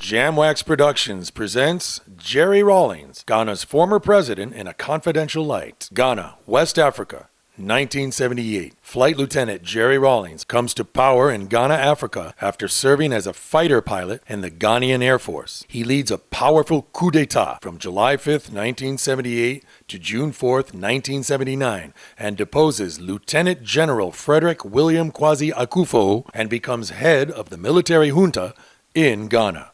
Jamwax Productions presents Jerry Rawlings, Ghana's former president in a confidential light. Ghana, West Africa, 1978. Flight Lieutenant Jerry Rawlings comes to power in Ghana, Africa after serving as a fighter pilot in the Ghanaian Air Force. He leads a powerful coup d'etat from July 5th, 1978 to June 4th, 1979 and deposes Lieutenant General Frederick William Kwasi Akufo and becomes head of the military junta in Ghana.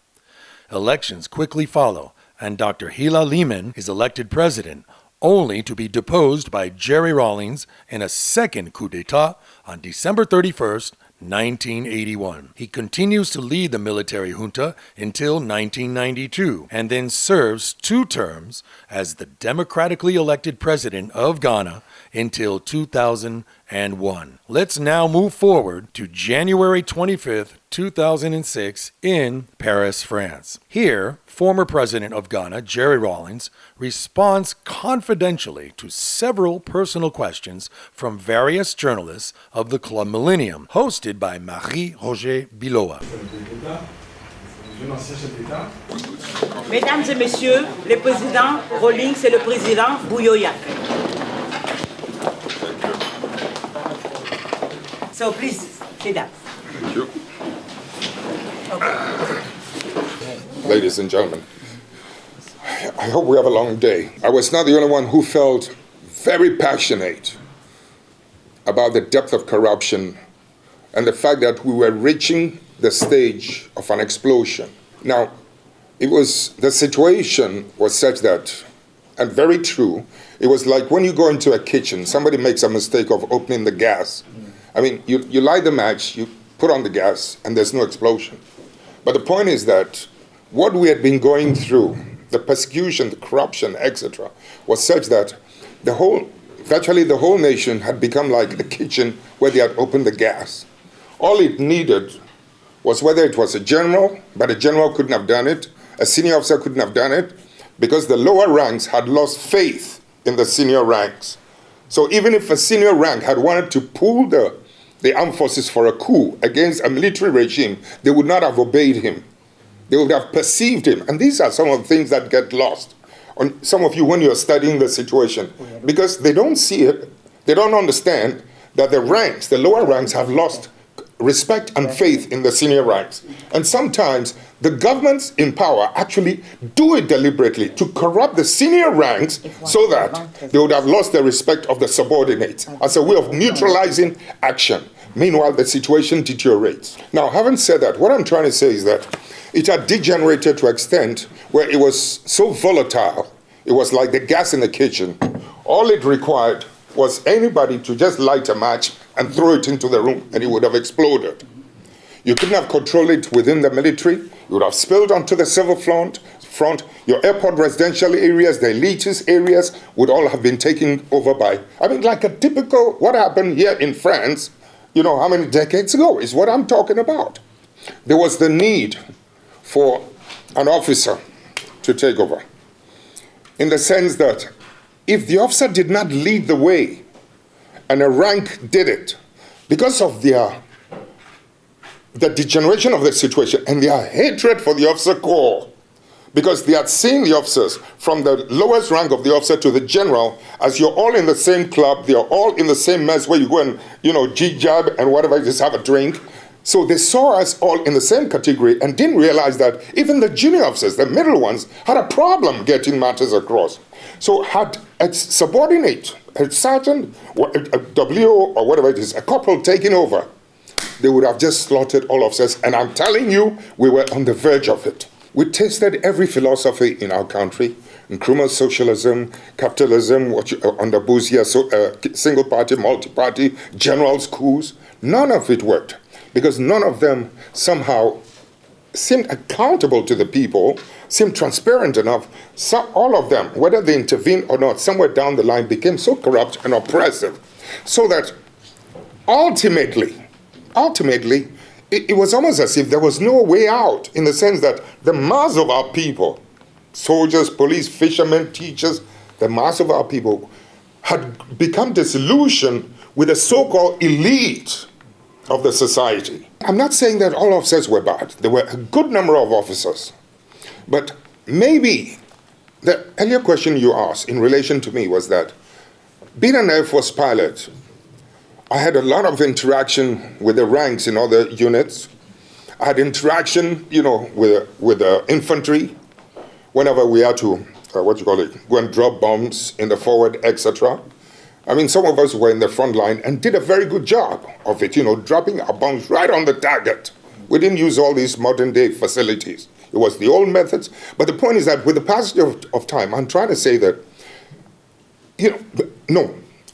Elections quickly follow and Dr. Hila Lehman is elected president, only to be deposed by Jerry Rawlings in a second coup d'etat on December 31st, 1981. He continues to lead the military junta until 1992 and then serves 2 terms as the democratically elected president of Ghana until 2001. Let's now move forward to January 25th, 2006 in Paris, France. Here, former president of Ghana, Jerry Rawlings, responds confidentially to several personal questions from various journalists of the Club Millennium, hosted by Marie-Roger Biloa. Mesdames et messieurs, le président Rawlings et le président Bouyoya. So please, sit down. Thank you. Ladies and gentlemen, I hope we have a long day. I was not the only one who felt very passionate about the depth of corruption and the fact that we were reaching the stage of an explosion. Now, the situation was such that, and very true, it was like when you go into a kitchen, somebody makes a mistake of opening the gas. I mean, you light the match, you put on the gas, and there's no explosion. But the point is that what we had been going through, the persecution, the corruption, etc., was such that virtually the whole nation had become like a kitchen where they had opened the gas. All it needed was whether it was a general, but a general couldn't have done it, a senior officer couldn't have done it, because the lower ranks had lost faith in the senior ranks. So even if a senior rank had wanted to pull the armed forces for a coup against a military regime, they would not have obeyed him. They would have perceived him. And these are some of the things that get lost on some of you when you're studying the situation, because they don't see it, they don't understand that the lower ranks have lost respect and faith in the senior ranks. And sometimes the governments in power actually do it deliberately to corrupt the senior ranks so that they would have lost the respect of the subordinates as a way of neutralizing action. Meanwhile, the situation deteriorates. Now, having said that, what I'm trying to say is that it had degenerated to an extent where it was so volatile, it was like the gas in the kitchen. All it required was anybody to just light a match and throw it into the room, and it would have exploded. You couldn't have controlled it within the military. It would have spilled onto the civil front. Your airport residential areas, the elitist areas, would all have been taken over by, like a typical, what happened here in France, how many decades ago is what I'm talking about. There was the need for an officer to take over, in the sense that if the officer did not lead the way and a rank did it, because of the degeneration of the situation and their hatred for the officer corps, because they had seen the officers from the lowest rank of the officer to the general as you're all in the same club, they're all in the same mess where you go and, jig-jab and whatever, just have a drink. So they saw us all in the same category and didn't realize that even the junior officers, the middle ones, had a problem getting matters across. So had a subordinate, a sergeant, a W or whatever it is, a corporal taking over, they would have just slaughtered all officers. And I'm telling you, we were on the verge of it. We tasted every philosophy in our country, Nkrumah's socialism, capitalism, under Bouzia, single party, multi-party, generals' coups. None of it worked, because none of them somehow seemed accountable to the people, seemed transparent enough. So all of them, whether they intervened or not, somewhere down the line became so corrupt and oppressive, so that ultimately, it was almost as if there was no way out, in the sense that the mass of our people, soldiers, police, fishermen, teachers, the mass of our people had become disillusioned with the so-called elite of the society. I'm not saying that all officers were bad. There were a good number of officers But maybe the earlier question you asked in relation to me was that being an Air Force pilot, I had a lot of interaction with the ranks in other units. I had interaction, with the infantry whenever we had to, go and drop bombs in the forward, etc. I mean, some of us were in the front line and did a very good job of it, dropping our bombs right on the target. We didn't use all these modern day facilities. It was the old methods. But the point is that with the passage of time, I'm trying to say that,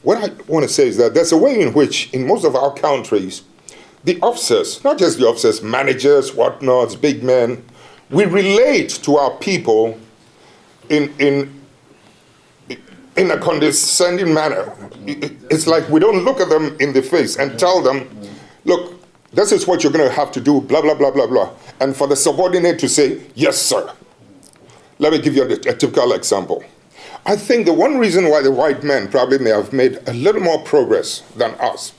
what I want to say is that there's a way in which, in most of our countries, the officers, not just the officers, managers, whatnots, big men, we relate to our people in a condescending manner. It's like we don't look at them in the face and tell them, look, this is what you're going to have to do, blah, blah, blah, blah, blah. And for the subordinate to say, yes, sir. Let me give you a typical example. I think the one reason why the white men probably may have made a little more progress than us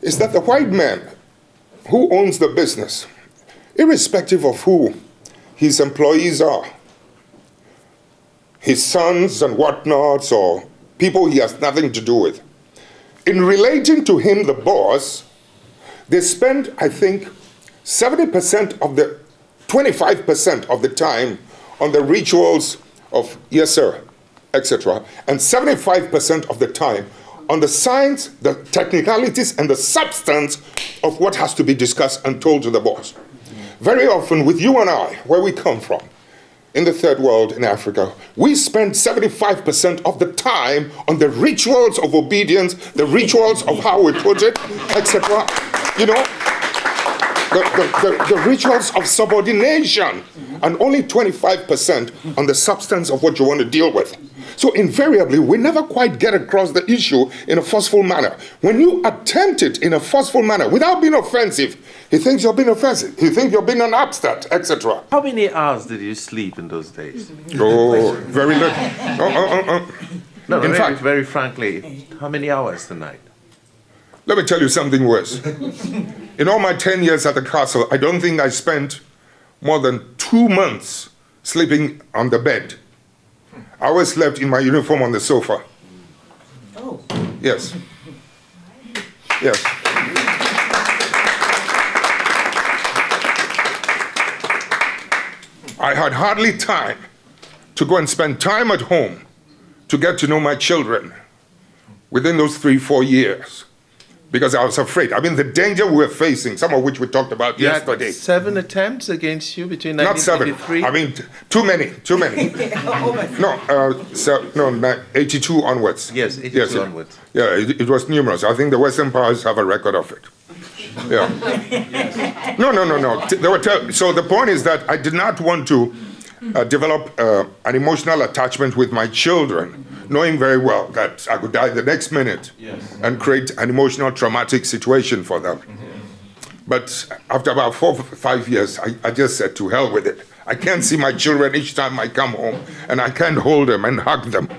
is that the white man who owns the business, irrespective of who his employees are, his sons and whatnots, or people he has nothing to do with, in relating to him, the boss, they spend, I think, 70% of the 25% of the time on the rituals of yes, sir, etc., and 75% of the time on the science, the technicalities, and the substance of what has to be discussed and told to the boss. Very often, with you and I, where we come from, in the third world, in Africa, we spend 75% of the time on the rituals of obedience, the rituals of how we put it, etc. The rituals of subordination, and only 25% on the substance of what you want to deal with. So invariably, we never quite get across the issue in a forceful manner. When you attempt it in a forceful manner, without being offensive, he thinks you're being offensive. He thinks you're being an upstart, etc. How many hours did you sleep in those days? Oh, very little. No, in fact, very frankly, how many hours a night? Let me tell you something worse. In all my 10 years at the castle, I don't think I spent more than 2 months sleeping on the bed. I always slept in my uniform on the sofa. Oh. Yes. Yes. I had hardly time to go and spend time at home to get to know my children within those 3-4 years. Because I was afraid. I mean, the danger we were facing, some of which we talked about yesterday. Had 7 attempts against you between Not 1983? 7. I mean, too many. No, 82 onwards. Yes, 82 onwards. Yeah, it was numerous. I think the Western powers have a record of it. Yeah. No. So the point is that I did not want to develop an emotional attachment with my children, knowing very well that I could die the next minute and create an emotional traumatic situation for them. But after about 4 or 5 years, I just said, to hell with it. I can't see my children each time I come home, and I can't hold them and hug them.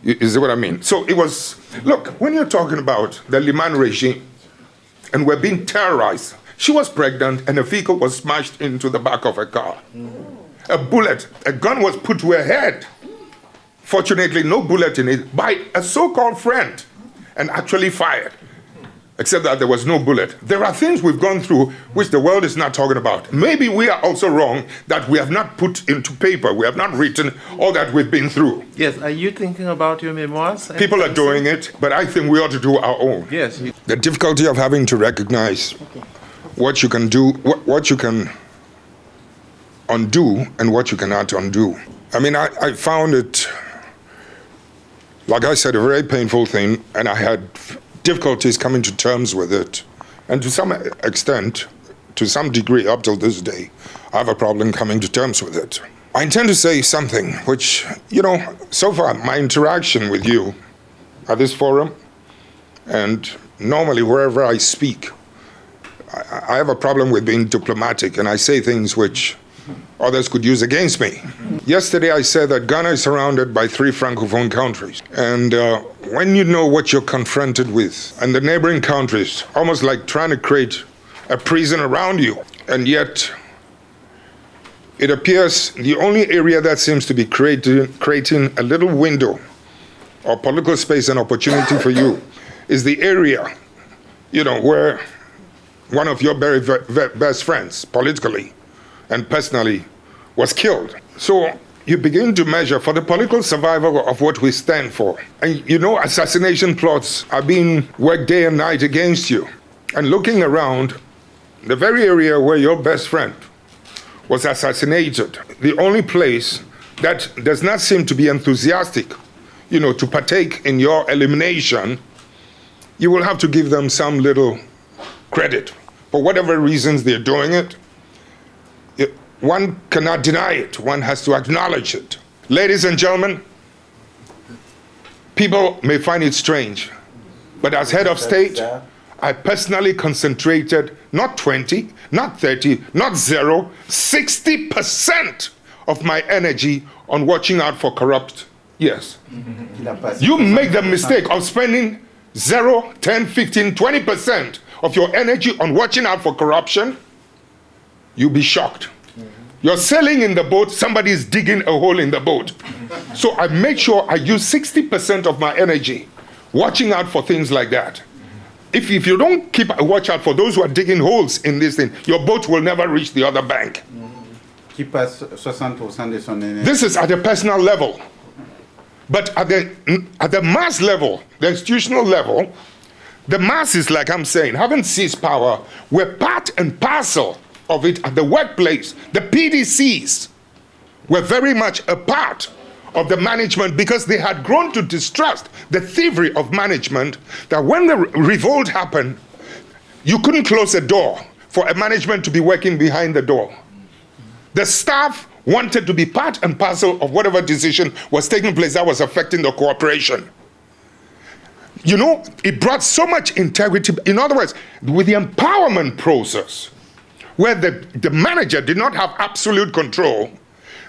You see what I mean? So it was, look, when you're talking about the Liman regime, and we're being terrorized, she was pregnant, and a vehicle was smashed into the back of a car. A gun was put to her head. Fortunately, no bullet in it, by a so-called friend, and actually fired, except that there was no bullet. There are things we've gone through which the world is not talking about. Maybe we are also wrong that we have not put into paper, we have not written all that we've been through. Yes, are you thinking about your memoirs? People are doing it, but I think we ought to do our own. Yes. The difficulty of having to recognize what you can do, what you can undo, and what you cannot undo. I mean, I found it, like I said, a very painful thing, and I had difficulties coming to terms with it. And to some extent, to some degree, up till this day, I have a problem coming to terms with it. I intend to say something which, so far, my interaction with you at this forum, and normally wherever I speak, I have a problem with being diplomatic, and I say things which others could use against me. Yesterday I said that Ghana is surrounded by 3 Francophone countries. And when you know what you're confronted with, and the neighboring countries, almost like trying to create a prison around you, and yet it appears the only area that seems to be creating a little window or political space and opportunity for you is the area, where one of your very best friends, politically and personally, was killed. So you begin to measure for the political survival of what we stand for. And assassination plots are being worked day and night against you. And looking around, the very area where your best friend was assassinated, the only place that does not seem to be enthusiastic, to partake in your elimination, you will have to give them some little credit. For whatever reasons they're doing it, one cannot deny it. One has to acknowledge it. Ladies and gentlemen, people may find it strange, but as head of state, I personally concentrated not 20, not 30, not 0, 60% of my energy on watching out for corrupt. Yes. You make the mistake of spending 0, 10, 15, 20% of your energy on watching out for corruption, you'll be shocked. You're sailing in the boat, somebody is digging a hole in the boat. So I make sure I use 60% of my energy watching out for things like that. If you don't keep a watch out for those who are digging holes in this thing, your boat will never reach the other bank. This is at a personal level. But at the mass level, the institutional level, the masses, like I'm saying, haven't seized power. We're part and parcel of it at the workplace. The PDCs were very much a part of the management because they had grown to distrust the thievery of management, that when the revolt happened, you couldn't close a door for a management to be working behind the door. The staff wanted to be part and parcel of whatever decision was taking place that was affecting the cooperation. It brought so much integrity. In other words, with the empowerment process, where the manager did not have absolute control,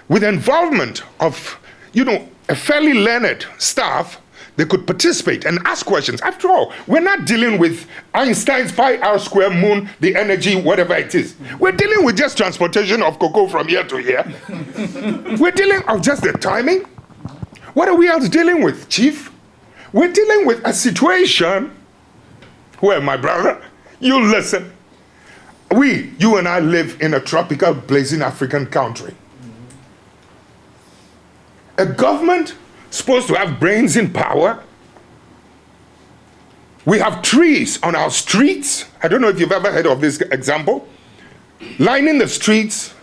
with involvement of, a fairly learned staff, they could participate and ask questions. After all, we're not dealing with Einstein's pi r square moon, the energy, whatever it is. We're dealing with just transportation of cocoa from here to here. We're dealing with just the timing. What are we else dealing with, Chief? We're dealing with a situation where, my brother, you listen. You and I live in a tropical, blazing African country. A government supposed to have brains in power. We have trees on our streets. I don't know if you've ever heard of this example. Lining the streets.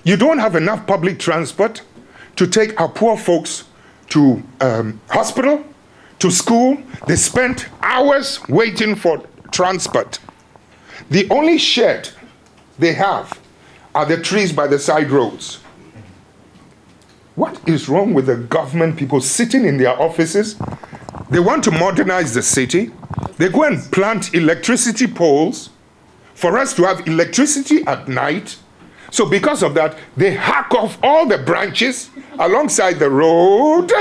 You don't have enough public transport to take our poor folks to hospital, to school. They spent hours waiting for transport. The only shed they have are the trees by the side roads. What is wrong with the government people sitting in their offices? They want to modernize the city. They go and plant electricity poles for us to have electricity at night. So because of that, they hack off all the branches alongside the road.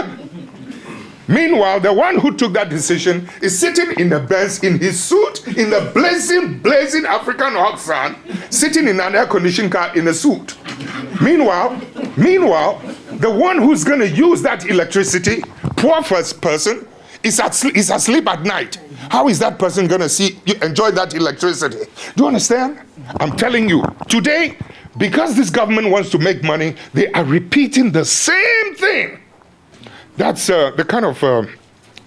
Meanwhile, the one who took that decision is sitting in the Benz in his suit, in the blazing African hot sun, sitting in an air-conditioned car in a suit. Meanwhile, the one who's going to use that electricity, poor first person, is asleep at night. How is that person going to enjoy that electricity? Do you understand? I'm telling you, today, because this government wants to make money, they are repeating the same thing. That's the kind of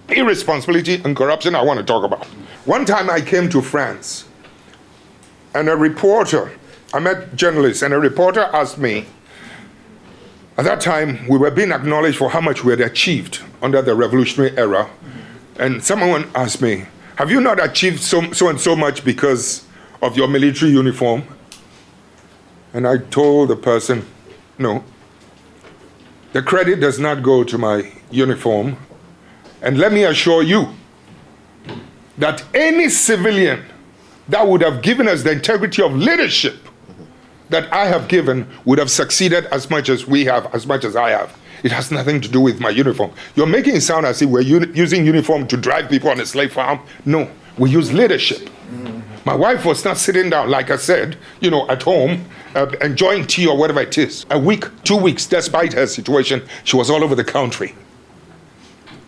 irresponsibility and corruption I want to talk about. One time I came to France, and I met journalists, and a reporter asked me, at that time, we were being acknowledged for how much we had achieved under the revolutionary era. And someone asked me, have you not achieved so and so much because of your military uniform? And I told the person, no. The credit does not go to my uniform. And let me assure you that any civilian that would have given us the integrity of leadership that I have given would have succeeded as much as we have, as much as I have. It has nothing to do with my uniform. You're making it sound as if we're using uniform to drive people on a slave farm. No, we use leadership. My wife was not sitting down, like I said, at home, enjoying tea or whatever it is. A week, 2 weeks, despite her situation, she was all over the country.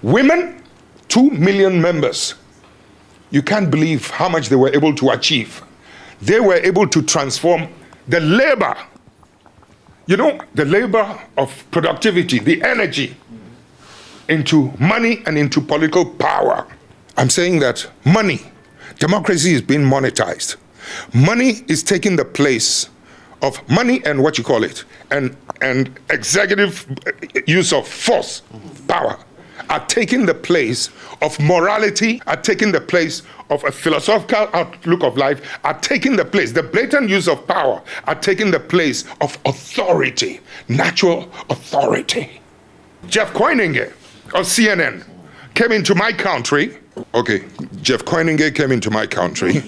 Women, 2 million members. You can't believe how much they were able to achieve. They were able to transform the labor, the labor of productivity, the energy, into money and into political power. I'm saying that money, democracy is being monetized. Money is taking the place of money and what you call it, and executive use of force, power, are taking the place of morality, are taking the place of a philosophical outlook of life, are taking the place, the blatant use of power, are taking the place of authority, natural authority. Jeff Koinange of CNN came into my country. Okay, Jeff Koinange came into my country.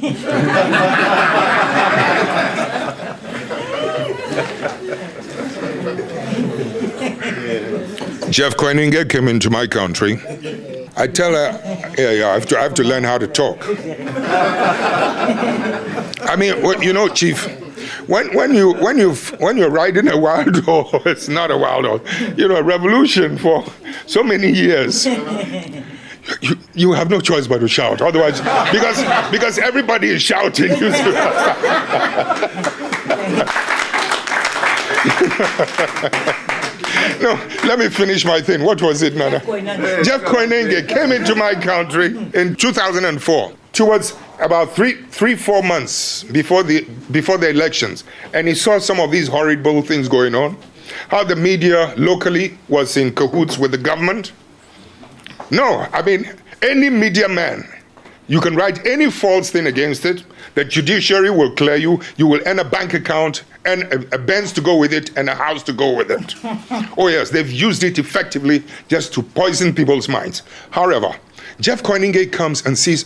Jeff Koinange came into my country. I tell her, I have to learn how to talk. I mean, Chief, when you're riding a wild horse, it's not a wild horse, a revolution for so many years. You have no choice but to shout. Otherwise, because everybody is shouting. No, let me finish my thing. What was it, Nana? Jeff Koinange came into my country in 2004, towards about 4 months before the elections, and he saw some of these horrible things going on. How the media locally was in cahoots with the government. No, I mean, any media man, you can write any false thing against it. The judiciary will clear you. You will earn a bank account and a Benz to go with it and a house to go with it. Oh yes, they've used it effectively just to poison people's minds. However, Jeff Koinange comes and sees,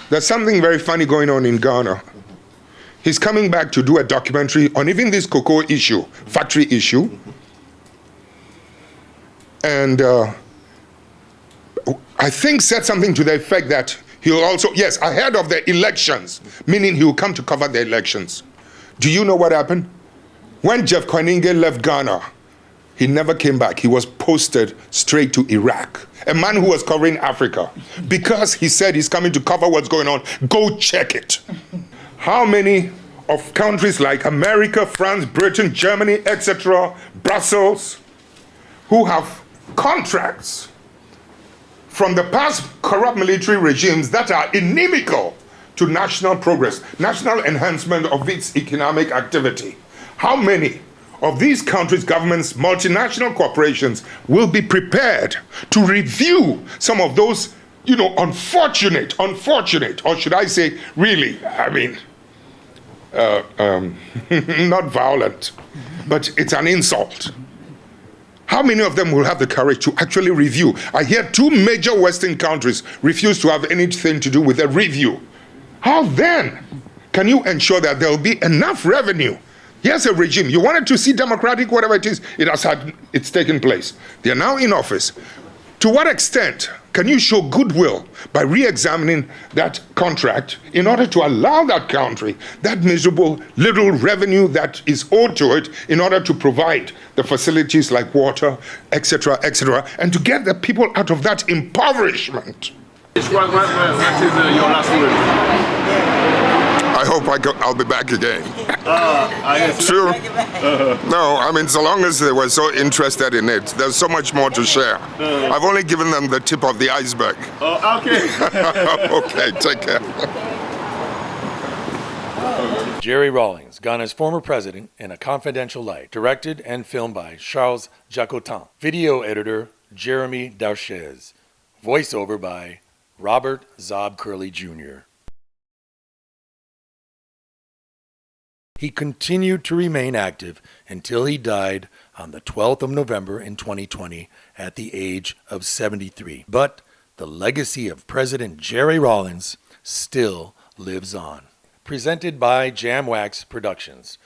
there's something very funny going on in Ghana. He's coming back to do a documentary on even this cocoa issue, factory issue. And I think said something to the effect that he'll also, yes, ahead of the elections, meaning he will come to cover the elections. Do you know what happened? When Jeff Koinange left Ghana, he never came back. He was posted straight to Iraq. A man who was covering Africa. Because he said he's coming to cover what's going on, go check it. How many of countries like America, France, Britain, Germany, etc., Brussels, who have contracts from the past corrupt military regimes that are inimical to national progress, national enhancement of its economic activity? How many of these countries' governments, multinational corporations, will be prepared to review some of those, unfortunate, or should I say, really, not violent, but it's an insult. How many of them will have the courage to actually review? I hear 2 major Western countries refuse to have anything to do with a review. How then can you ensure that there will be enough revenue? Here's a regime. You wanted to see democratic, whatever it is, it's taken place. They are now in office. To what extent can you show goodwill by re-examining that contract in order to allow that country that miserable little revenue that is owed to it in order to provide the facilities like water, etc., and to get the people out of that impoverishment? What is your last word? I hope I'll be back again. True. No, so long as they were so interested in it, there's so much more to share. I've only given them the tip of the iceberg. Okay. Okay, take care. Jerry Rawlings, Ghana's former president, in A Confidential Light, directed and filmed by Charles Jacotin. Video editor, Jeremy Darchez. Voiceover by Robert Zob Curley Jr. He continued to remain active until he died on the 12th of November in 2020 at the age of 73. But the legacy of President Jerry Rawlings still lives on. Presented by Jamwax Productions.